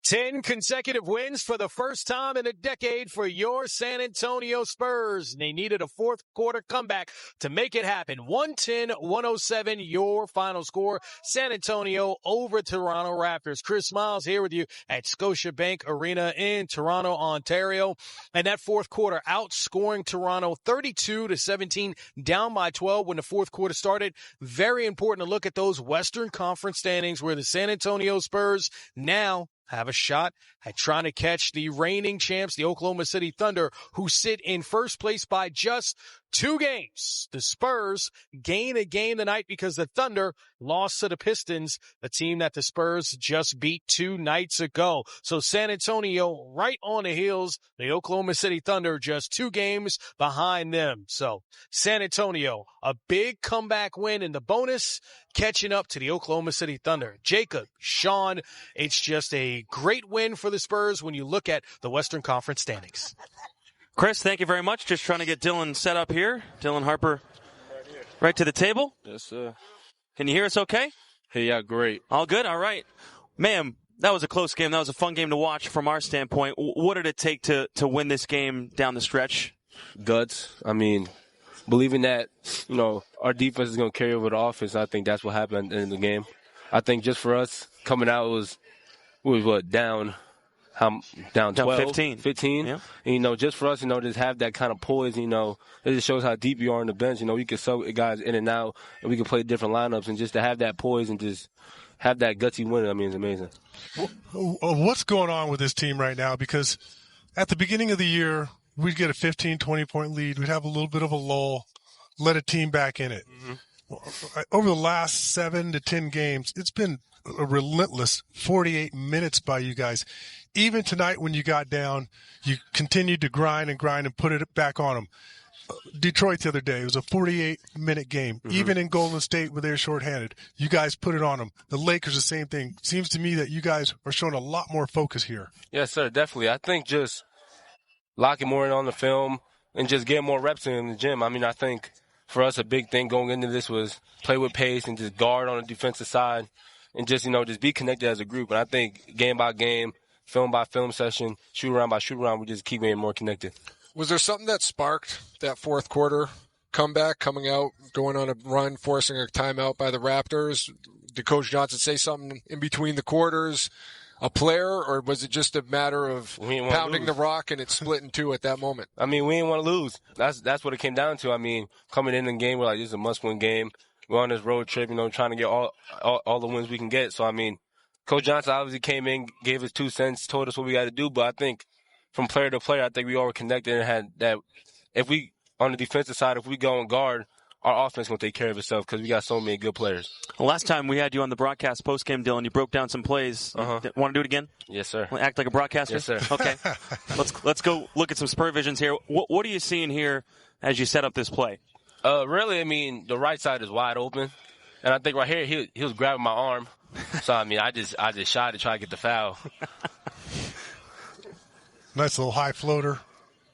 10 consecutive wins for the first time in a decade for your San Antonio Spurs. They needed a fourth quarter comeback to make it happen. 110-107, your final score. San Antonio over Toronto Raptors. Chris Miles here with you at Scotiabank Arena in Toronto, Ontario. And that fourth quarter outscoring Toronto 32-17, down by 12 when the fourth quarter started. Very important to look at those Western Conference standings where the San Antonio Spurs now have a shot at trying to catch the reigning champs, the Oklahoma City Thunder, who sit in first place by just 2 games. The Spurs gain a game tonight because the Thunder lost to the Pistons, a team that the Spurs just beat 2 nights ago. So San Antonio right on the heels, the Oklahoma City Thunder just 2 games behind them. So San Antonio, a big comeback win in the bonus, catching up to the Oklahoma City Thunder. Jacob, Sean, it's just a great win for the Spurs when you look at the Western Conference standings. Chris, thank you very much. Just trying to get Dylan set up here. Dylan Harper, right to the table. Yes, sir. Can you hear us okay? Hey, yeah, great. All good? All right. Ma'am, that was a close game. That was a fun game to watch from our standpoint. What did it take to win this game down the stretch? Guts. I mean, believing that, our defense is going to carry over the offense. I think that's what happened in the game. I think just for us coming out, we was down 12, 15. Yeah. And, just for us, just have that kind of poise, it just shows how deep you are on the bench. We can sub guys in and out, and we can play different lineups, and just to have that poise and just have that gutsy win, it's amazing. What's going on with this team right now? Because at the beginning of the year, we'd get a 15, 20-point lead. We'd have a little bit of a lull, let a team back in it. Mm-hmm. Over the last 7 to 10 games, it's been a relentless 48 minutes by you guys. Even tonight when you got down, you continued to grind and put it back on them. Detroit the other day, it was a 48-minute game. Mm-hmm. Even in Golden State where they're shorthanded, you guys put it on them. The Lakers, the same thing. Seems to me that you guys are showing a lot more focus here. Yes, sir, definitely. I think just locking more in on the film and just getting more reps in the gym. I think for us a big thing going into this was play with pace and just guard on the defensive side and just be connected as a group. And I think game by game, film by film session, shoot around by shoot around, we just keep getting more connected. Was there something that sparked that fourth quarter comeback, coming out, going on a run, forcing a timeout by the Raptors? Did Coach Johnson say something in between the quarters, a player, or was it just a matter of pounding the rock and it split in 2 at that moment? We didn't want to lose. That's what it came down to. Coming in the game, we're like, this is a must-win game. We're on this road trip, trying to get all the wins we can get. So, Coach Johnson obviously came in, gave us 2 cents, told us what we got to do. But I think from player to player, I think we all were connected and had that. If we, on the defensive side, if we go and guard, our offense will take care of itself because we got so many good players. Well, last time we had you on the broadcast postgame, Dylan, you broke down some plays. Want to do it again? Yes, sir. Act like a broadcaster? Yes, sir. Okay. Let's go look at some Spur visions here. What are you seeing here as you set up this play? Really, the right side is wide open. And I think right here, he was grabbing my arm. So, I just shot to try to get the foul. Nice little high floater.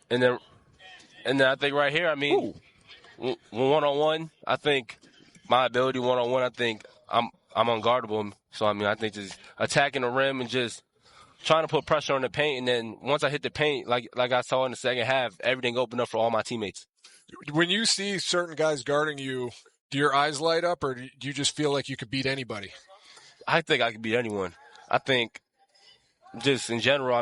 And then I think right here, one-on-one, I think my ability one-on-one, I think I'm unguardable. So, I think just attacking the rim and just trying to put pressure on the paint. And then once I hit the paint, like I saw in the second half, everything opened up for all my teammates. When you see certain guys guarding you, do your eyes light up, or do you just feel like you could beat anybody? I think I could beat anyone. I think just in general,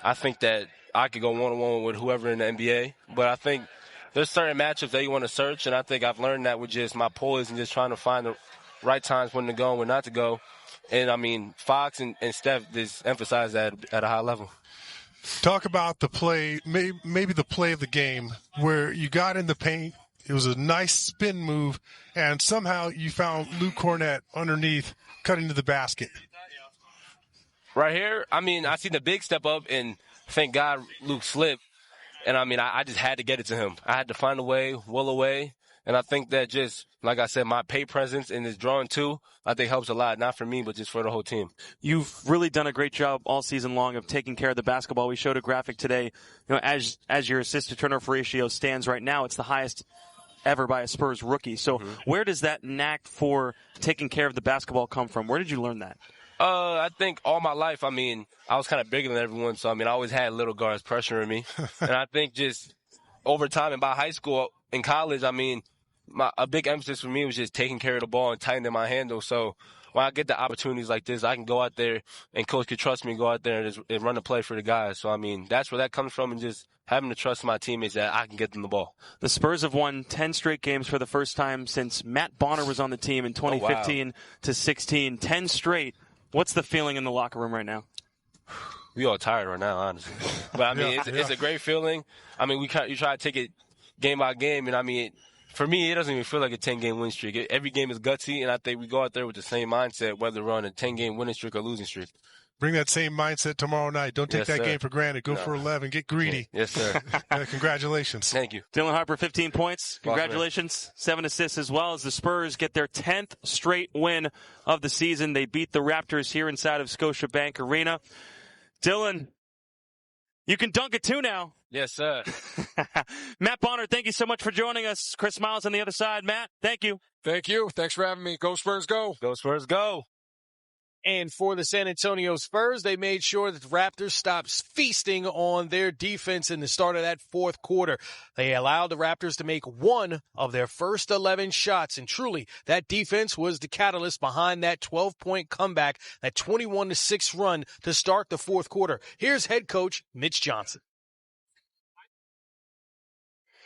I think that I could go one-on-one with whoever in the NBA. But I think there's certain matchups that you want to search, and I think I've learned that with just my poise and just trying to find the right times when to go and when not to go. And, Fox and Steph just emphasize that at a high level. Talk about the play, maybe the play of the game, where you got in the paint. It was a nice spin move, and somehow you found Luke Cornett underneath, cutting to the basket. Right here, I seen the big step up, and thank God Luke slipped. And, I just had to get it to him. I had to find a way, will away. And I think that just, like I said, my pay presence and his drawing too, I think helps a lot, not for me, but just for the whole team. You've really done a great job all season long of taking care of the basketball. We showed a graphic today. As your assist-to-turnover ratio stands right now, it's the highest ever by a Spurs rookie. So where does that knack for taking care of the basketball come from? Where did you learn that? I think all my life, I mean, I was kind of bigger than everyone, so I mean, I always had little guards pressuring me, and I think just over time and by high school and college, I mean, a big emphasis for me was just taking care of the ball and tightening my handle. So when I get the opportunities like this, I can go out there and coach can trust me, go out there and run the play for the guys. So I mean, that's where that comes from, and just having to trust my teammates that I can get them the ball. The Spurs have won 10 straight games for the first time since Matt Bonner was on the team in 2015 to 16. 10 straight. What's the feeling in the locker room right now? We all tired right now, honestly. But I mean, it's a great feeling. I mean, you try to take it game by game, and I mean, for me, it doesn't even feel like a 10-game win streak. Every game is gutsy, and I think we go out there with the same mindset, whether we're on a 10-game winning streak or losing streak. Bring that same mindset tomorrow night. Don't take that game for granted. Go for 11. Get greedy. Yes, sir. Congratulations. Thank you. Dylan Harper, 15 points. Congratulations. 7 assists as well, as the Spurs get their 10th straight win of the season. They beat the Raptors here inside of Scotiabank Arena. Dylan, you can dunk it too now. Yes, sir. Matt Bonner, thank you so much for joining us. Chris Miles on the other side. Matt, thank you. Thank you. Thanks for having me. Go Spurs, go. Go Spurs, go. And for the San Antonio Spurs, they made sure that the Raptors stopped feasting on their defense in the start of that fourth quarter. They allowed the Raptors to make one of their first 11 shots, and truly, that defense was the catalyst behind that 12-point comeback, that 21-6 run to start the fourth quarter. Here's head coach Mitch Johnson.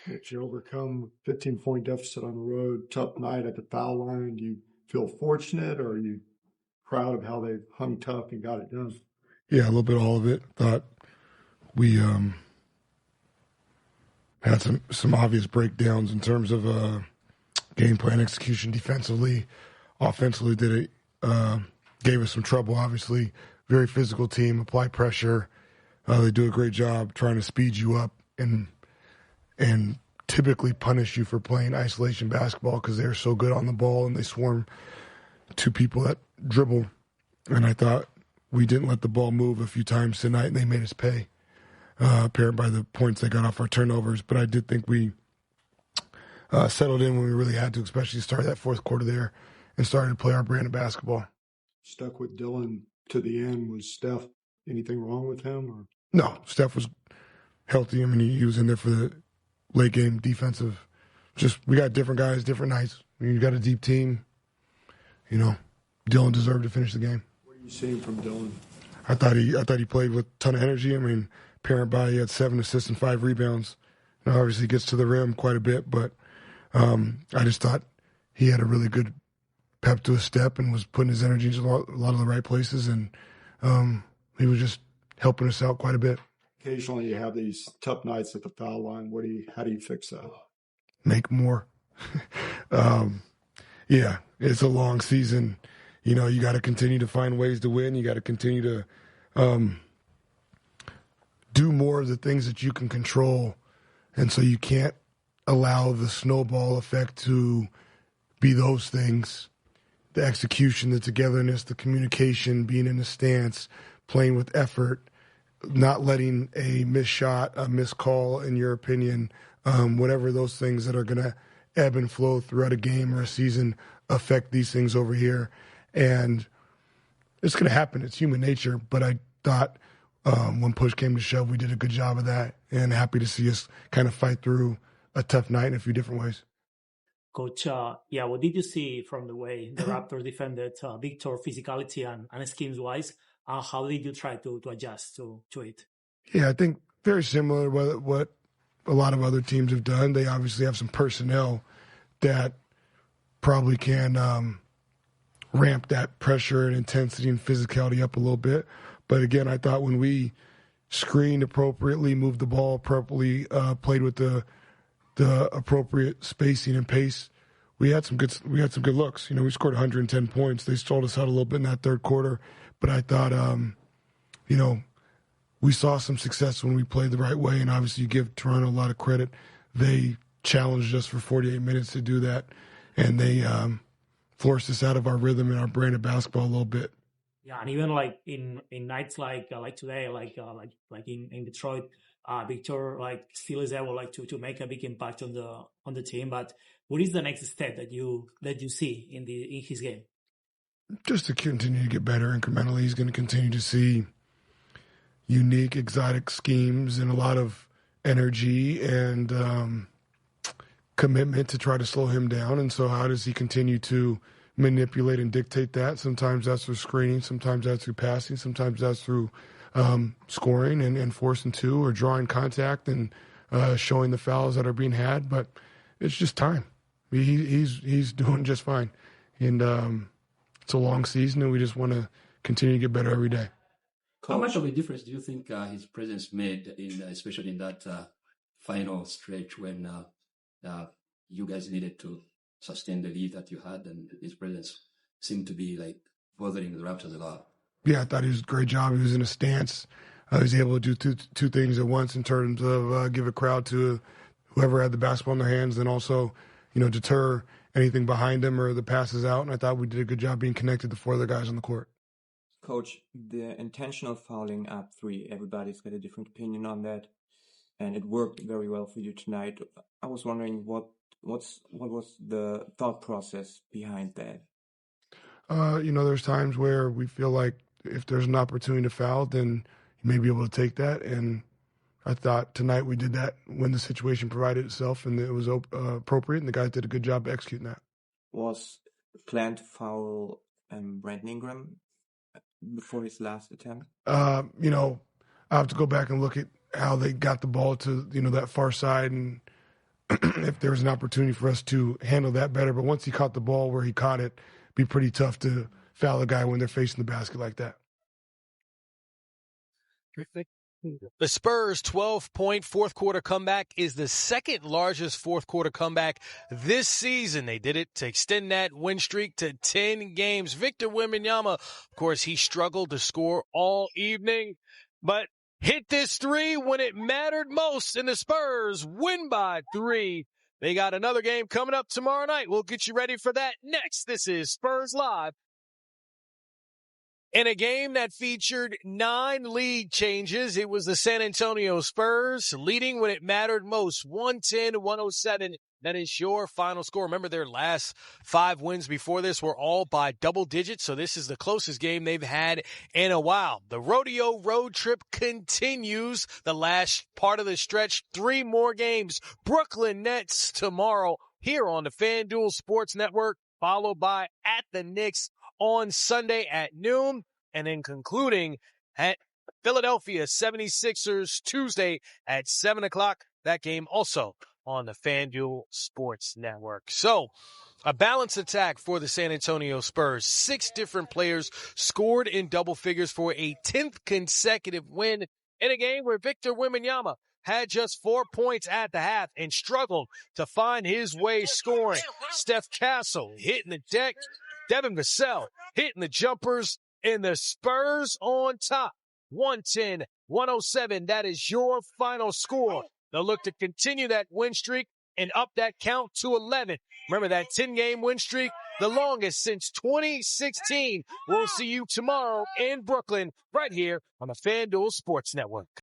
Did you overcome 15-point deficit on the road, tough night at the foul line? Do you feel fortunate, or are you proud of how they hung tough and got it done? Yeah, a little bit of all of it. Thought we had some obvious breakdowns in terms of game plan execution defensively. Offensively, gave us some trouble, obviously. Very physical team, apply pressure. They do a great job trying to speed you up and typically punish you for playing isolation basketball because they're so good on the ball and they swarm two people that dribble. And I thought we didn't let the ball move a few times tonight, and they made us pay, apparent by the points they got off our turnovers. But I did think we settled in when we really had to, especially start that fourth quarter there and started to play our brand of basketball. Stuck with Dylan to the end. Was Steph anything wrong with him? Or? No, Steph was healthy. I mean, he was in there for the late game defensive. Just we got different guys, different nights. I mean, you got a deep team. You know, Dylan deserved to finish the game. What are you seeing from Dylan? I thought he played with a ton of energy. I mean, apparent by he had 7 assists and 5 rebounds. You know, obviously gets to the rim quite a bit, but I just thought he had a really good pep to his step and was putting his energy into a lot of the right places, and he was just helping us out quite a bit. Occasionally you have these tough nights at the foul line. How do you fix that? Make more. Yeah, it's a long season. You know, you got to continue to find ways to win. You got to continue to do more of the things that you can control. And so you can't allow the snowball effect to be those things. The execution, the togetherness, the communication, being in a stance, playing with effort, not letting a missed shot, a missed call, in your opinion, whatever those things that are going to ebb and flow throughout a game or a season affect these things over here. And it's going to happen. It's human nature. But I thought when push came to shove, we did a good job of that, and happy to see us kind of fight through a tough night in a few different ways. Coach, what did you see from the way the Raptors defended Victor physicality and schemes-wise? How did you try to adjust to it? Yeah, I think very similar to what a lot of other teams have done. They obviously have some personnel that probably can ramp that pressure and intensity and physicality up a little bit. But again, I thought when we screened appropriately, moved the ball appropriately, played with the appropriate spacing and pace, we had some good looks. You know, we scored 110 points. They stalled us out a little bit in that third quarter, but I thought, you know, we saw some success when we played the right way, and obviously you give Toronto a lot of credit. They challenged us for 48 minutes to do that, and they forced us out of our rhythm and our brand of basketball a little bit. Yeah, and even like in nights like today, like in Detroit, Victor still is able to make a big impact on the team. But what is the next step that you see in his game? Just to continue to get better incrementally. He's going to continue to see unique, exotic schemes and a lot of energy and commitment to try to slow him down. And so how does he continue to manipulate and dictate that? Sometimes that's through screening, sometimes that's through passing, sometimes that's through scoring and forcing two or drawing contact and showing the fouls that are being had. But it's just time. He's doing just fine. And it's a long season, and we just want to continue to get better every day. How much of a difference do you think his presence made, especially in that final stretch when you guys needed to sustain the lead that you had, and his presence seemed to be like bothering the Raptors a lot? Yeah, I thought he was a great job. He was in a stance. He was able to do two things at once in terms of give a crowd to whoever had the basketball in their hands, and also, deter anything behind him or the passes out. And I thought we did a good job being connected to four other guys on the court. Coach, the intentional fouling up three, everybody's got a different opinion on that, and it worked very well for you tonight. I was wondering what was the thought process behind that? There's times where we feel like if there's an opportunity to foul, then you may be able to take that. And I thought tonight we did that when the situation provided itself and it was appropriate, and the guys did a good job executing that. Was planned to foul Brandon Ingram before his last attempt? I have to go back and look at how they got the ball to, that far side, and if there was an opportunity for us to handle that better. But once he caught the ball where he caught it, it'd be pretty tough to foul a guy when they're facing the basket like that. The Spurs' 12-point fourth-quarter comeback is the second largest fourth-quarter comeback this season. They did it to extend that win streak to 10 games. Victor Wembanyama, of course, he struggled to score all evening, but hit this three when it mattered most, and the Spurs win by 3. They got another game coming up tomorrow night. We'll get you ready for that next. This is Spurs Live. In a game that featured 9 lead changes, it was the San Antonio Spurs leading when it mattered most, 110-107. That is your final score. Remember, their last 5 wins before this were all by double digits, so this is the closest game they've had in a while. The rodeo road trip continues. The last part of the stretch, 3 more games. Brooklyn Nets tomorrow here on the FanDuel Sports Network, followed by at the Knicks on Sunday at noon, and then concluding at Philadelphia 76ers Tuesday at 7 o'clock. That game also on the FanDuel Sports Network. So, a balanced attack for the San Antonio Spurs. 6 different players scored in double figures for a 10th consecutive win in a game where Victor Wembanyama had just 4 points at the half and struggled to find his way scoring. Steph Castle hitting the deck. Devin Vassell hitting the jumpers, and the Spurs on top. 110-107. That is your final score. They'll look to continue that win streak and up that count to 11. Remember that 10-game win streak, the longest since 2016. We'll see you tomorrow in Brooklyn, right here on the FanDuel Sports Network.